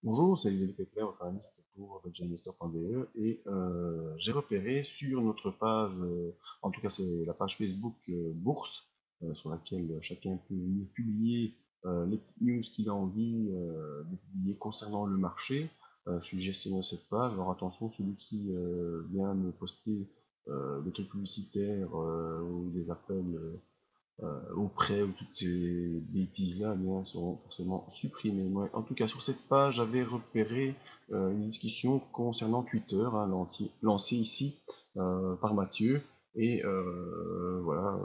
Bonjour, c'est Olivier Pépler, votre analyste pour budgetinvestor.be et j'ai repéré sur notre page, en tout cas c'est la page Facebook Bourse, sur laquelle chacun peut venir publier les petites news qu'il a envie de publier concernant le marché. Je suis gestionnaire de cette page, alors attention, celui qui vient me poster des trucs publicitaires ou des appels auprès ou toutes ces bêtises-là, eh bien, seront forcément supprimées. Moi, en tout cas, sur cette page, j'avais repéré une discussion concernant Twitter, hein, lancée ici par Mathieu. Et voilà,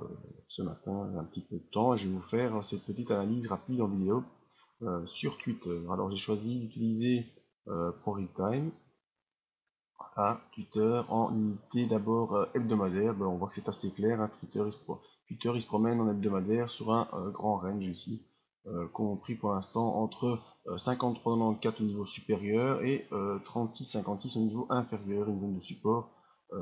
ce matin, j'ai un petit peu de temps, et je vais vous faire cette petite analyse rapide en vidéo sur Twitter. Alors, j'ai choisi d'utiliser ProRealTime à Twitter en unité d'abord hebdomadaire. Ben, on voit que c'est assez clair, hein. Twitter il se promène en hebdomadaire sur un grand range ici, compris pour l'instant entre 53,94 au niveau supérieur et 36,56 au niveau inférieur, une zone de support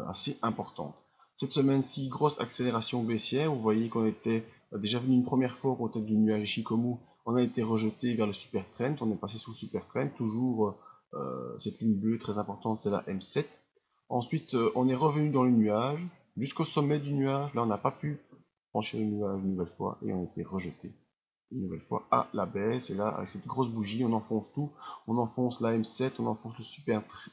assez importante. Cette semaine-ci, grosse accélération baissière. Vous voyez qu'on était déjà venu une première fois au tête du nuage Ishikoku. On a été rejeté vers le super trend. On est passé sous le super trend, toujours cette ligne bleue très importante, c'est la M7. Ensuite, on est revenu dans le nuage, jusqu'au sommet du nuage. Là, on n'a pas pu franchir le nuage une nouvelle fois et on a été rejeté une nouvelle fois à la baisse. Et là, avec cette grosse bougie, on enfonce tout. On enfonce la M7, on enfonce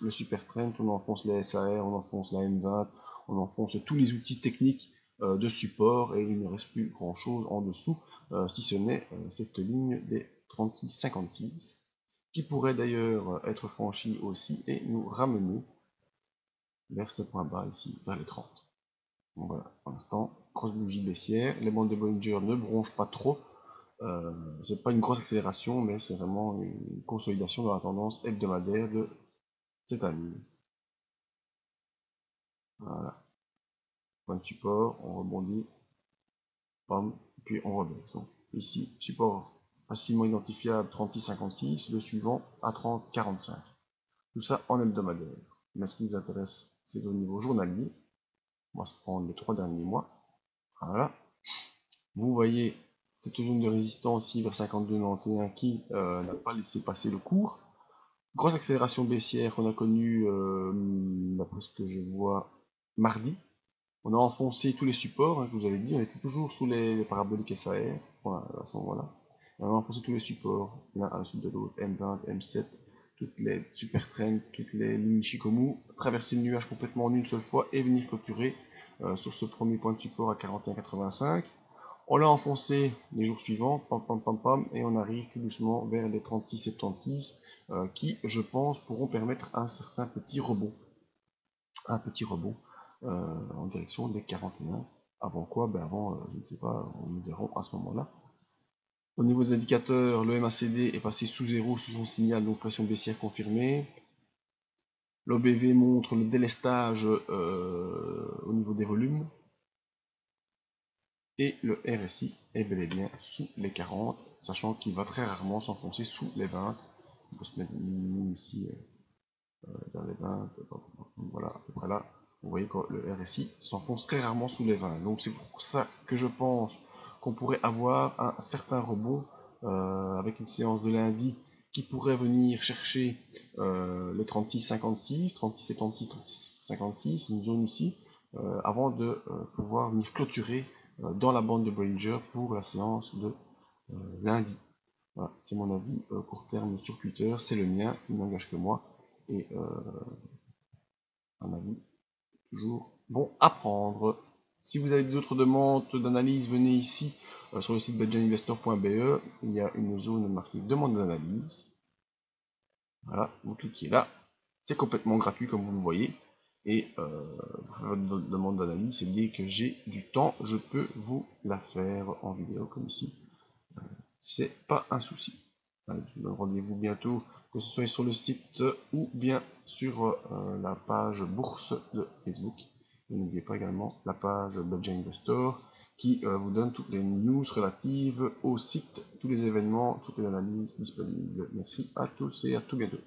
le super trend, on enfonce les SAR, on enfonce la M20, on enfonce tous les outils techniques de support et il ne reste plus grand chose en dessous, si ce n'est cette ligne des 36,56 qui pourrait d'ailleurs être franchi aussi et nous ramener vers ce point bas ici, vers les 30. Donc voilà, pour l'instant, grosse bougie baissière, les bandes de Bollinger ne bronchent pas trop, c'est pas une grosse accélération, mais c'est vraiment une consolidation dans la tendance hebdomadaire de cette année. Voilà, point de support, on rebondit, bam, puis on rebaisse. Donc ici, support facilement identifiable 36,56, le suivant à 30,45. Tout ça en hebdomadaire. Mais ce qui nous intéresse, c'est au niveau journalier. On va se prendre les 3 derniers mois. Voilà. Vous voyez cette zone de résistance ici vers 52,91 qui n'a pas laissé passer le cours. Grosse accélération baissière qu'on a connue, d'après ce que je vois, mardi. On a enfoncé tous les supports, hein, je vous avais dit, on était toujours sous les paraboliques SAR voilà, à ce moment-là. On a enfoncé tous les supports, l'un à la suite de l'autre, M20, M7, toutes les super trends, toutes les lignes Shikomu, traverser le nuage complètement en une seule fois et venir clôturer sur ce premier point de support à 41,85. On l'a enfoncé les jours suivants, pam pam pam pam, et on arrive tout doucement vers les 36,76 qui, je pense, pourront permettre un certain petit rebond. Un petit rebond en direction des 41. Avant quoi? Ben avant, je ne sais pas, nous verrons à ce moment-là. Au niveau des indicateurs, le MACD est passé sous zéro sous son signal, donc pression baissière confirmée. L'OBV montre le délestage au niveau des volumes. Et le RSI est bel et bien sous les 40, sachant qu'il va très rarement s'enfoncer sous les 20. On peut se mettre une ligne ici dans les 20, voilà, à peu près là. Vous voyez que le RSI s'enfonce très rarement sous les 20. Donc c'est pour ça que je pense qu'on pourrait avoir un certain rebond avec une séance de lundi qui pourrait venir chercher les 36,56, 36,76, 36,56, une zone ici, avant de pouvoir venir clôturer dans la bande de Bollinger pour la séance de lundi. Voilà, c'est mon avis court terme sur Twitter, c'est le mien, il n'engage que moi, et un avis toujours bon à prendre. Si vous avez des autres demandes d'analyse, venez ici sur le site budgetinvestor.be, il y a une zone marquée demande d'analyse. Voilà, vous cliquez là, c'est complètement gratuit comme vous le voyez, et votre demande d'analyse, et dès que j'ai du temps, je peux vous la faire en vidéo comme ici. C'est pas un souci. Allez, je vous donne rendez-vous bientôt, que ce soit sur le site ou bien sur la page bourse de Facebook. Et n'oubliez pas également la page Budget Investor qui vous donne toutes les news relatives au site, tous les événements, toutes les analyses disponibles. Merci à tous et à tout bientôt.